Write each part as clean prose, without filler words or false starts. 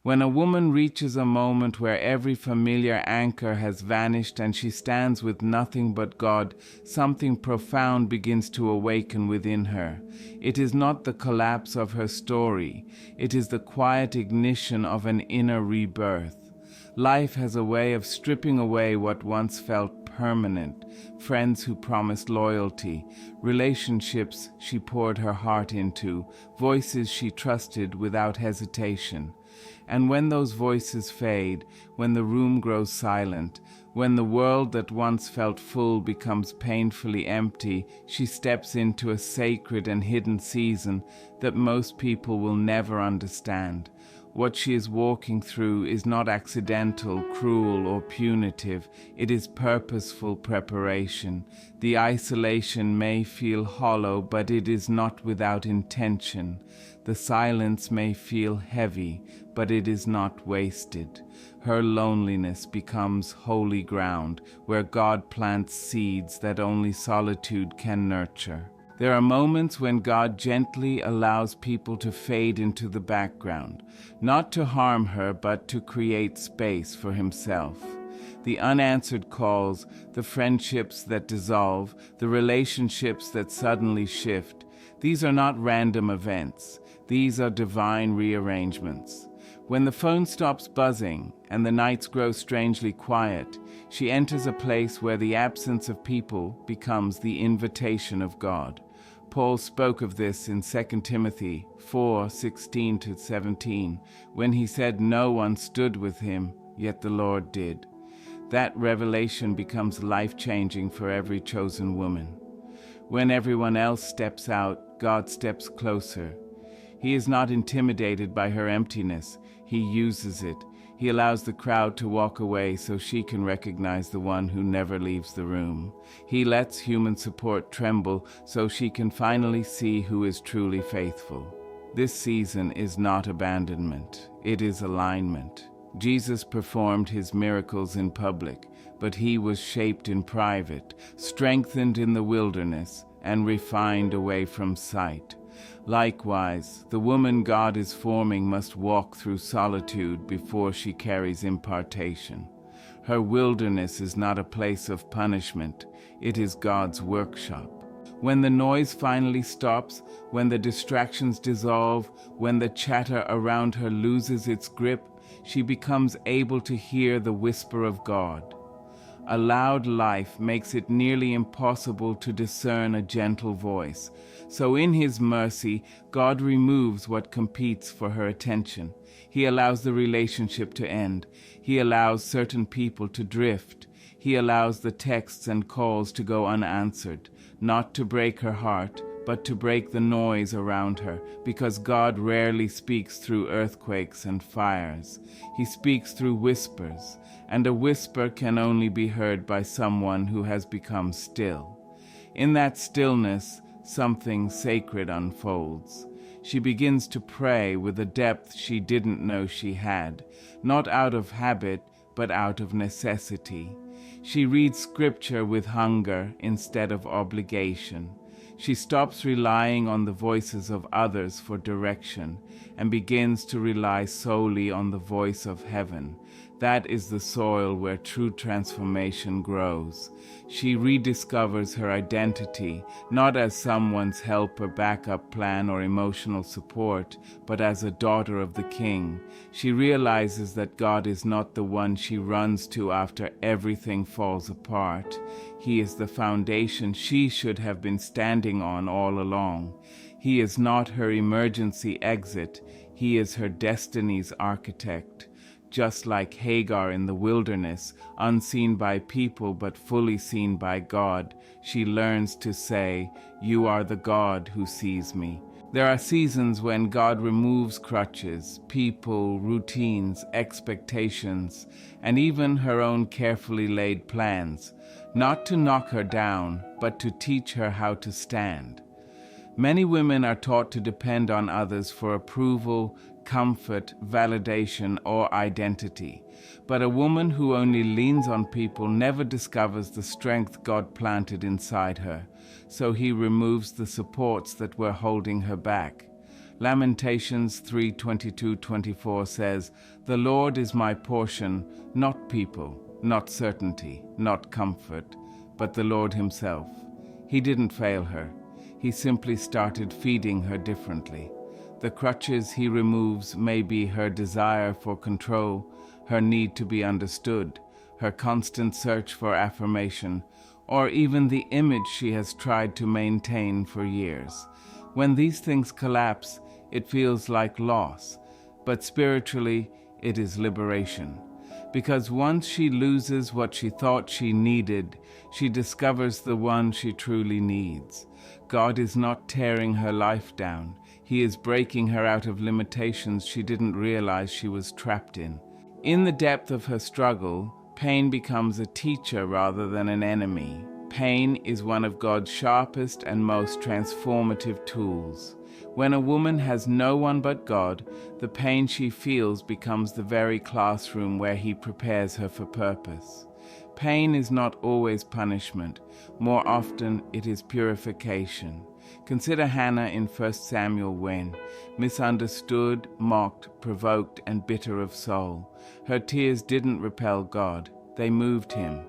When a woman reaches a moment where every familiar anchor has vanished and she stands with nothing but God, something profound begins to awaken within her. It is not the collapse of her story, it is the quiet ignition of an inner rebirth. Life has a way of stripping away what once felt permanent, friends who promised loyalty, relationships she poured her heart into, voices she trusted without hesitation. And when those voices fade, when the room grows silent, when the world that once felt full becomes painfully empty, she steps into a sacred and hidden season that most people will never understand. What she is walking through is not accidental, cruel, or punitive. It is purposeful preparation. The isolation may feel hollow, but it is not without intention. The silence may feel heavy, but it is not wasted. Her loneliness becomes holy ground, where God plants seeds that only solitude can nurture. There are moments when God gently allows people to fade into the background, not to harm her, but to create space for himself. The unanswered calls, the friendships that dissolve, the relationships that suddenly shift, these are not random events. These are divine rearrangements. When the phone stops buzzing and the nights grow strangely quiet, she enters a place where the absence of people becomes the invitation of God. Paul spoke of this in 2 Timothy 4:16-17, when he said no one stood with him, yet the Lord did. That revelation becomes life-changing for every chosen woman. When everyone else steps out, God steps closer. He is not intimidated by her emptiness. He uses it. He allows the crowd to walk away so she can recognize the one who never leaves the room. He lets human support tremble so she can finally see who is truly faithful. This season is not abandonment. It is alignment. Jesus performed his miracles in public, but he was shaped in private, strengthened in the wilderness, and refined away from sight. Likewise, the woman God is forming must walk through solitude before she carries impartation. Her wilderness is not a place of punishment, it is God's workshop. When the noise finally stops, when the distractions dissolve, when the chatter around her loses its grip, she becomes able to hear the whisper of God. A loud life makes it nearly impossible to discern a gentle voice. So in his mercy, God removes what competes for her attention. He allows the relationship to end. He allows certain people to drift. He allows the texts and calls to go unanswered, not to break her heart, but to break the noise around her, because God rarely speaks through earthquakes and fires. He speaks through whispers, and a whisper can only be heard by someone who has become still. In that stillness, something sacred unfolds. She begins to pray with a depth she didn't know she had, not out of habit, but out of necessity. She reads scripture with hunger instead of obligation. She stops relying on the voices of others for direction and begins to rely solely on the voice of heaven. That is the soil where true transformation grows. She rediscovers her identity, not as someone's helper, backup plan, or emotional support, but as a daughter of the King. She realizes that God is not the one she runs to after everything falls apart. He is the foundation she should have been standing on all along. He is not her emergency exit. He is her destiny's architect. Just like Hagar in the wilderness, unseen by people but fully seen by God, she learns to say, "You are the God who sees me." There are seasons when God removes crutches, people, routines, expectations, and even her own carefully laid plans, not to knock her down, but to teach her how to stand. Many women are taught to depend on others for approval, comfort, validation, or identity. But a woman who only leans on people never discovers the strength God planted inside her, so he removes the supports that were holding her back. Lamentations 3:22-24 says, "The Lord is my portion, not people, not certainty, not comfort, but the Lord himself." He didn't fail her. He simply started feeding her differently. The crutches he removes may be her desire for control, her need to be understood, her constant search for affirmation, or even the image she has tried to maintain for years. When these things collapse, it feels like loss, but spiritually, it is liberation. Because once she loses what she thought she needed, she discovers the one she truly needs. God is not tearing her life down. He is breaking her out of limitations she didn't realize she was trapped in. In the depth of her struggle, pain becomes a teacher rather than an enemy. Pain is one of God's sharpest and most transformative tools. When a woman has no one but God, the pain she feels becomes the very classroom where He prepares her for purpose. Pain is not always punishment. More often, it is purification. Consider Hannah in 1 Samuel when, misunderstood, mocked, provoked, and bitter of soul, her tears didn't repel God, they moved Him.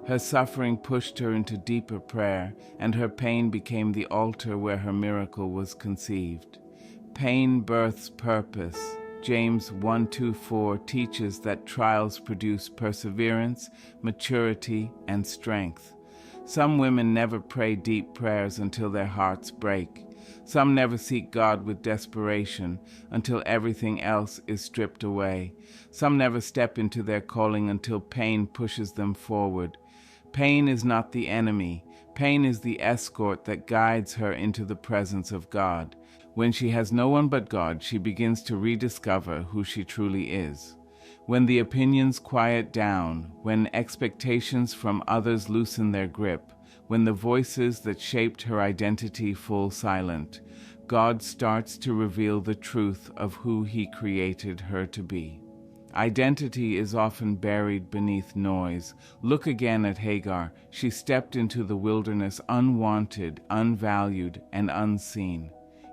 Her suffering pushed her into deeper prayer, and her pain became the altar where her miracle was conceived. Pain births purpose. James 1:2-4 teaches that trials produce perseverance, maturity, and strength. Some women never pray deep prayers until their hearts break. Some never seek God with desperation until everything else is stripped away. Some never step into their calling until pain pushes them forward. Pain is not the enemy. Pain is the escort that guides her into the presence of God. When she has no one but God, she begins to rediscover who she truly is. When the opinions quiet down, when expectations from others loosen their grip, when the voices that shaped her identity fall silent, God starts to reveal the truth of who He created her to be. Identity is often buried beneath noise. Look again at Hagar. She stepped into the wilderness unwanted, unvalued, and unseen.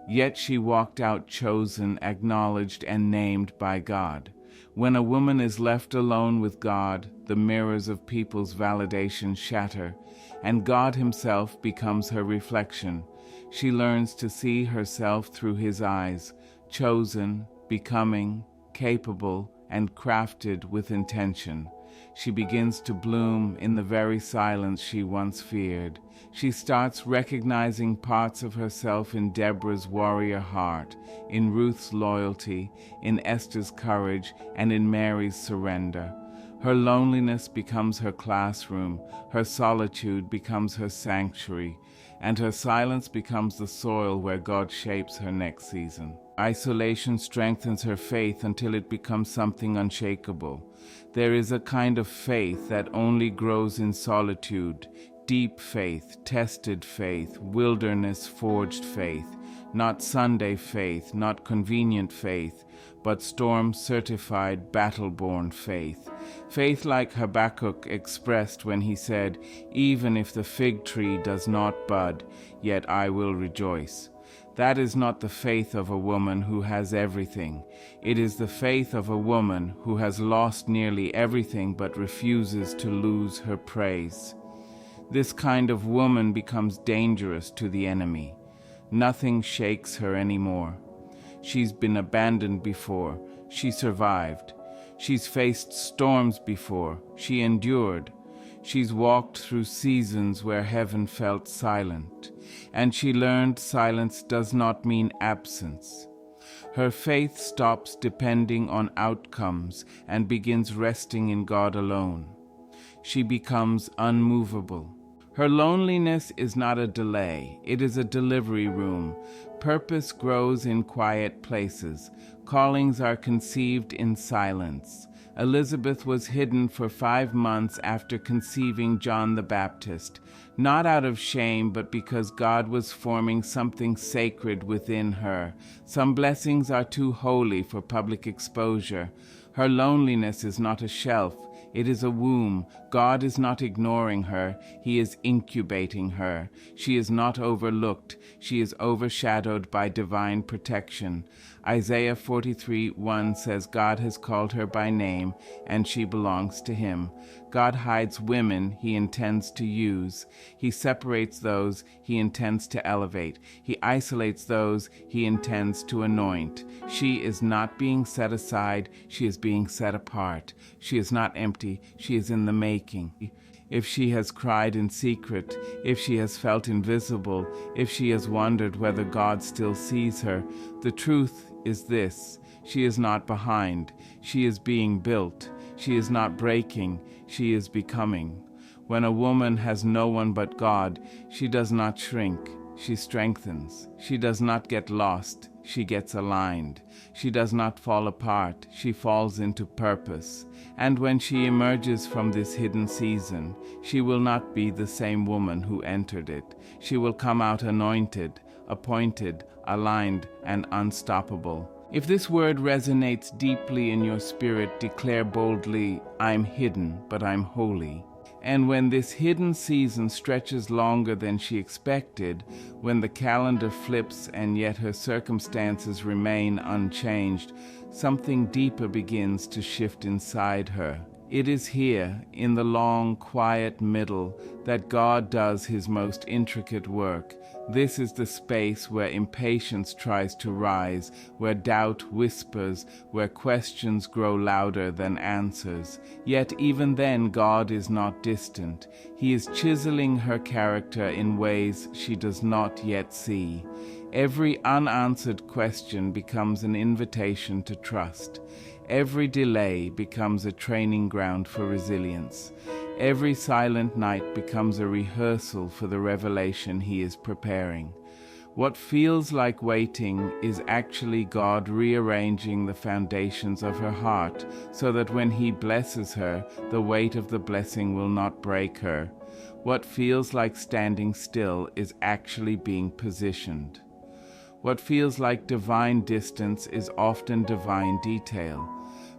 Yet she walked out chosen, acknowledged, and named by God. When a woman is left alone with God, the mirrors of people's validation shatter, and God Himself becomes her reflection. She learns to see herself through His eyes, chosen, becoming, capable, and crafted with intention. She begins to bloom in the very silence she once feared. She starts recognizing parts of herself in Deborah's warrior heart, in Ruth's loyalty, in Esther's courage, and in Mary's surrender. Her loneliness becomes her classroom, her solitude becomes her sanctuary, and her silence becomes the soil where God shapes her next season. Isolation strengthens her faith until it becomes something unshakable. There is a kind of faith that only grows in solitude, deep faith, tested faith, wilderness-forged faith, not Sunday faith, not convenient faith, but storm-certified, battle-born faith. Faith like Habakkuk expressed when he said, "Even if the fig tree does not bud, yet I will rejoice." That is not the faith of a woman who has everything. It is the faith of a woman who has lost nearly everything but refuses to lose her praise. This kind of woman becomes dangerous to the enemy. Nothing shakes her anymore. She's been abandoned before. She survived. She's faced storms before. She endured. She's walked through seasons where heaven felt silent, and she learned silence does not mean absence. Her faith stops depending on outcomes and begins resting in God alone. She becomes unmovable. Her loneliness is not a delay, it is a delivery room. Purpose grows in quiet places. Callings are conceived in silence. Elizabeth was hidden for 5 months after conceiving John the Baptist, not out of shame, but because God was forming something sacred within her. Some blessings are too holy for public exposure. Her loneliness is not a shelf, It is a womb. God is not ignoring her. He is incubating her. She is not overlooked. She is overshadowed by divine protection. Isaiah 43:1 says God has called her by name, and she belongs to him. God hides women he intends to use. He separates those he intends to elevate. He isolates those he intends to anoint. She is not being set aside. She is being set apart. She is not empty. She is in the making. If she has cried in secret, if she has felt invisible, if she has wondered whether God still sees her, the truth is this: she is not behind. She is being built. She is not breaking. She is becoming. When a woman has no one but God, she does not shrink. She strengthens. She does not get lost. She gets aligned. She does not fall apart. She falls into purpose. And when she emerges from this hidden season, she will not be the same woman who entered it. She will come out anointed, appointed, aligned, and unstoppable. If this word resonates deeply in your spirit, declare boldly, "I'm hidden, but I'm holy." And when this hidden season stretches longer than she expected, when the calendar flips and yet her circumstances remain unchanged, something deeper begins to shift inside her. It is here, in the long, quiet middle, that God does his most intricate work. This is the space where impatience tries to rise, where doubt whispers, where questions grow louder than answers. Yet even then, God is not distant. He is chiseling her character in ways she does not yet see. Every unanswered question becomes an invitation to trust. Every delay becomes a training ground for resilience. Every silent night becomes a rehearsal for the revelation he is preparing. What feels like waiting is actually God rearranging the foundations of her heart so that when he blesses her, the weight of the blessing will not break her. What feels like standing still is actually being positioned. What feels like divine distance is often divine detail.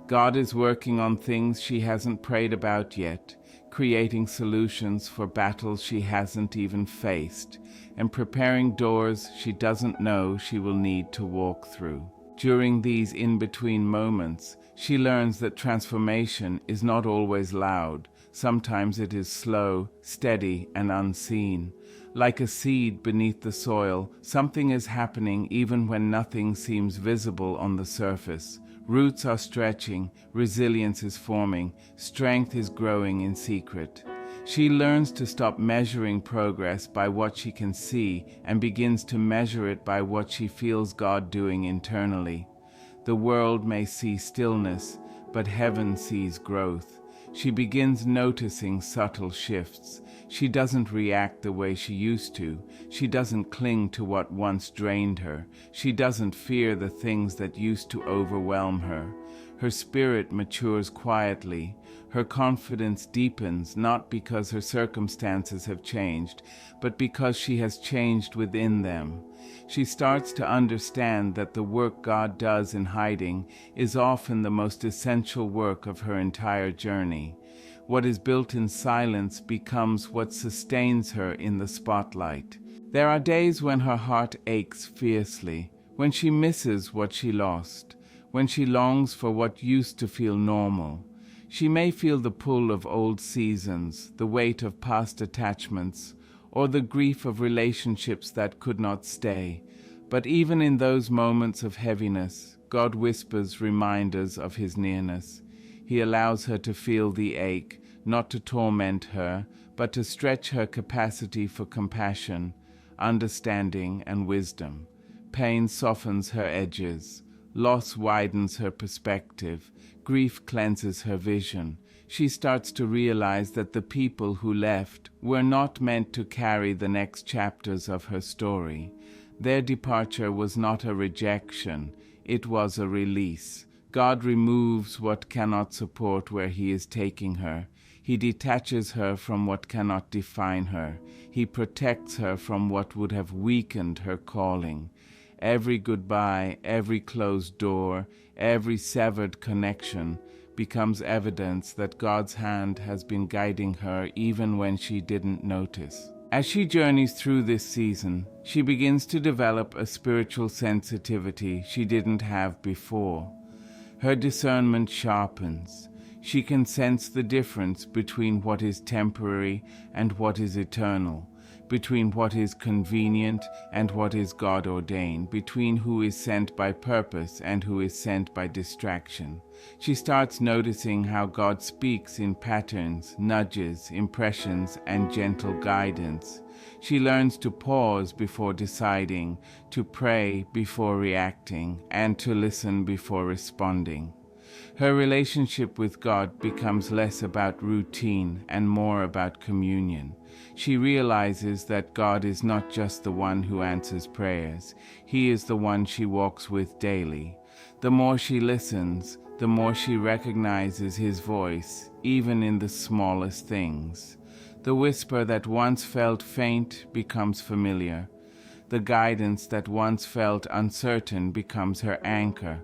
God is working on things she hasn't prayed about yet, creating solutions for battles she hasn't even faced, and preparing doors she doesn't know she will need to walk through. During these in-between moments, she learns that transformation is not always loud. Sometimes it is slow, steady, and unseen. Like a seed beneath the soil, something is happening even when nothing seems visible on the surface. Roots are stretching, resilience is forming, strength is growing in secret. She learns to stop measuring progress by what she can see and begins to measure it by what she feels God doing internally. The world may see stillness, but heaven sees growth. She begins noticing subtle shifts. She doesn't react the way she used to. She doesn't cling to what once drained her. She doesn't fear the things that used to overwhelm her. Her spirit matures quietly. Her confidence deepens, not because her circumstances have changed, but because she has changed within them. She starts to understand that the work God does in hiding is often the most essential work of her entire journey. What is built in silence becomes what sustains her in the spotlight. There are days when her heart aches fiercely, when she misses what she lost, when she longs for what used to feel normal. She may feel the pull of old seasons, the weight of past attachments, or the grief of relationships that could not stay. But even in those moments of heaviness, God whispers reminders of his nearness. He allows her to feel the ache, not to torment her, but to stretch her capacity for compassion, understanding, and wisdom. Pain softens her edges. Loss widens her perspective. Grief cleanses her vision. She starts to realize that the people who left were not meant to carry the next chapters of her story. Their departure was not a rejection, it was a release. God removes what cannot support where he is taking her. He detaches her from what cannot define her. He protects her from what would have weakened her calling. Every goodbye, every closed door, every severed connection becomes evidence that God's hand has been guiding her even when she didn't notice. As she journeys through this season, she begins to develop a spiritual sensitivity she didn't have before. Her discernment sharpens. She can sense the difference between what is temporary and what is eternal, between what is convenient and what is God-ordained, between who is sent by purpose and who is sent by distraction. She starts noticing how God speaks in patterns, nudges, impressions, and gentle guidance. She learns to pause before deciding, to pray before reacting, and to listen before responding. Her relationship with God becomes less about routine and more about communion. She realizes that God is not just the one who answers prayers. He is the one she walks with daily. The more she listens, the more she recognizes His voice, even in the smallest things. The whisper that once felt faint becomes familiar. The guidance that once felt uncertain becomes her anchor.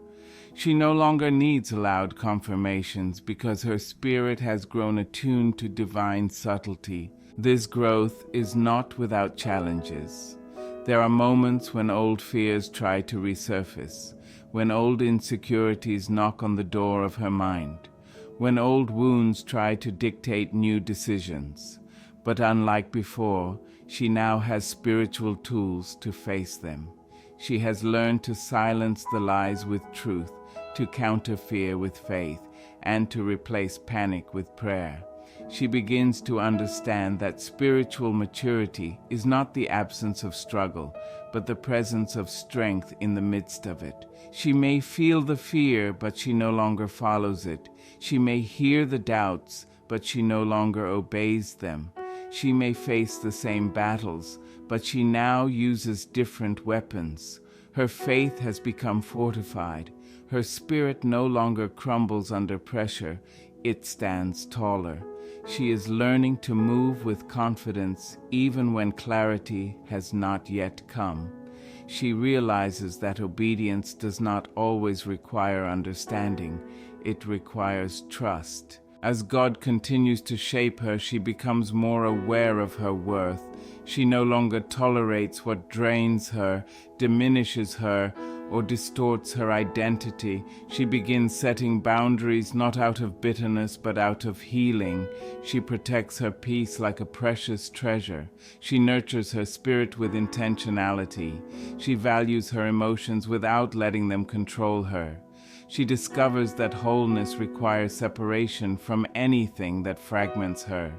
She no longer needs loud confirmations because her spirit has grown attuned to divine subtlety. This growth is not without challenges. There are moments when old fears try to resurface, when old insecurities knock on the door of her mind, when old wounds try to dictate new decisions. But unlike before, she now has spiritual tools to face them. She has learned to silence the lies with truth, to counter fear with faith, and to replace panic with prayer. She begins to understand that spiritual maturity is not the absence of struggle, but the presence of strength in the midst of it. She may feel the fear, but she no longer follows it. She may hear the doubts, but she no longer obeys them. She may face the same battles, but she now uses different weapons. Her faith has become fortified. Her spirit no longer crumbles under pressure. It stands taller. She is learning to move with confidence even when clarity has not yet come. She realizes that obedience does not always require understanding. It requires trust. As God continues to shape her, she becomes more aware of her worth. She no longer tolerates what drains her, diminishes her, or distorts her identity. She begins setting boundaries not out of bitterness but out of healing. She protects her peace like a precious treasure. She nurtures her spirit with intentionality. She values her emotions without letting them control her. She discovers that wholeness requires separation from anything that fragments her.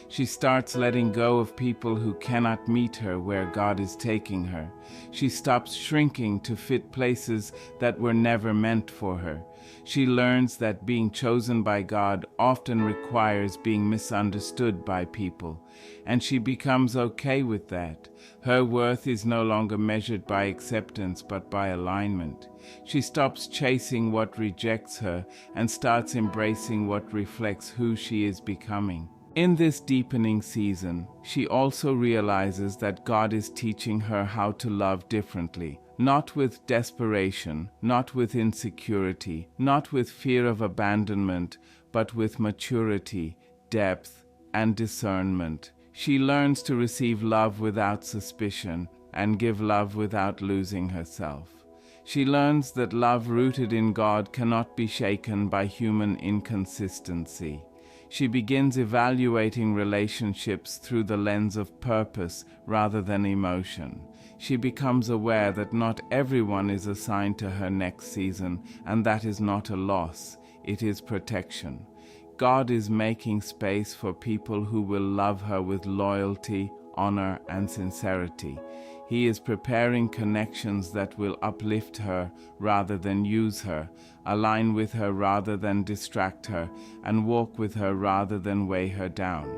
She starts letting go of people who cannot meet her where God is taking her. She stops shrinking to fit places that were never meant for her. She learns that being chosen by God often requires being misunderstood by people, and she becomes okay with that. Her worth is no longer measured by acceptance but by alignment. She stops chasing what rejects her and starts embracing what reflects who she is becoming. In this deepening season, she also realizes that God is teaching her how to love differently, not with desperation, not with insecurity, not with fear of abandonment, but with maturity, depth, and discernment. She learns to receive love without suspicion and give love without losing herself. She learns that love rooted in God cannot be shaken by human inconsistency. She begins evaluating relationships through the lens of purpose rather than emotion. She becomes aware that not everyone is assigned to her next season, and that is not a loss, it is protection. God is making space for people who will love her with loyalty, honor, and sincerity. He is preparing connections that will uplift her rather than use her, align with her rather than distract her, and walk with her rather than weigh her down.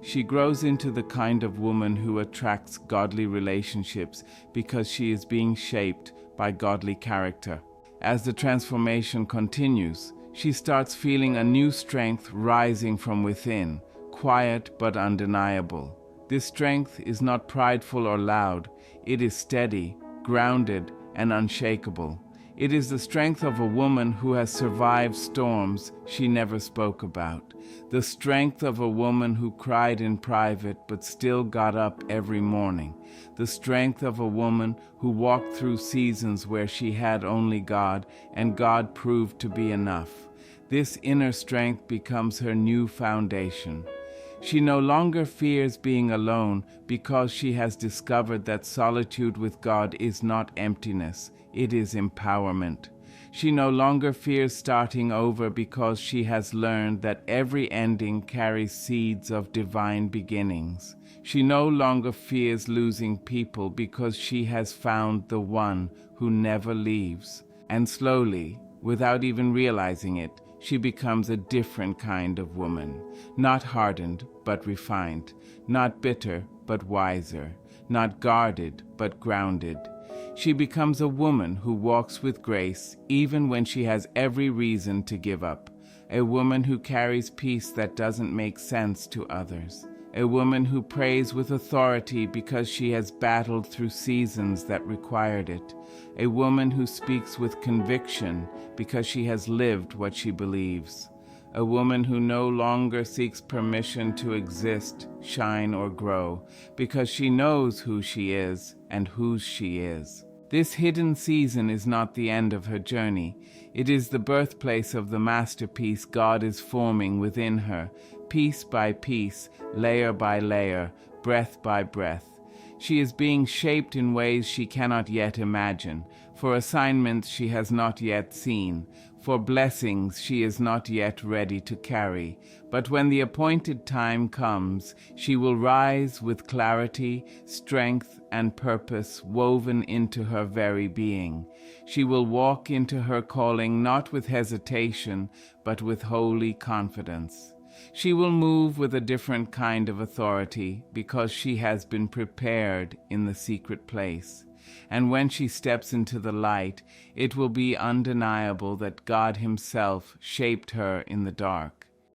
She grows into the kind of woman who attracts godly relationships because she is being shaped by godly character. As the transformation continues, she starts feeling a new strength rising from within, quiet but undeniable. This strength is not prideful or loud. It is steady, grounded, and unshakable. It is the strength of a woman who has survived storms she never spoke about. The strength of a woman who cried in private but still got up every morning. The strength of a woman who walked through seasons where she had only God, and God proved to be enough. This inner strength becomes her new foundation. She no longer fears being alone because she has discovered that solitude with God is not emptiness, it is empowerment. She no longer fears starting over because she has learned that every ending carries seeds of divine beginnings. She no longer fears losing people because she has found the one who never leaves. And slowly, without even realizing it, she becomes a different kind of woman, not hardened but refined, not bitter but wiser, not guarded but grounded. She becomes a woman who walks with grace even when she has every reason to give up, a woman who carries peace that doesn't make sense to others, a woman who prays with authority because she has battled through seasons that required it, a woman who speaks with conviction because she has lived what she believes, a woman who no longer seeks permission to exist, shine, or grow because she knows who she is and whose she is. This hidden season is not the end of her journey. It is the birthplace of the masterpiece God is forming within her, piece by piece, layer by layer, breath by breath. She is being shaped in ways she cannot yet imagine, for assignments she has not yet seen, for blessings she is not yet ready to carry. But when the appointed time comes, she will rise with clarity, strength, and purpose woven into her very being. She will walk into her calling not with hesitation, but with holy confidence. She will move with a different kind of authority because she has been prepared in the secret place. And when she steps into the light, it will be undeniable that God Himself shaped her in the dark.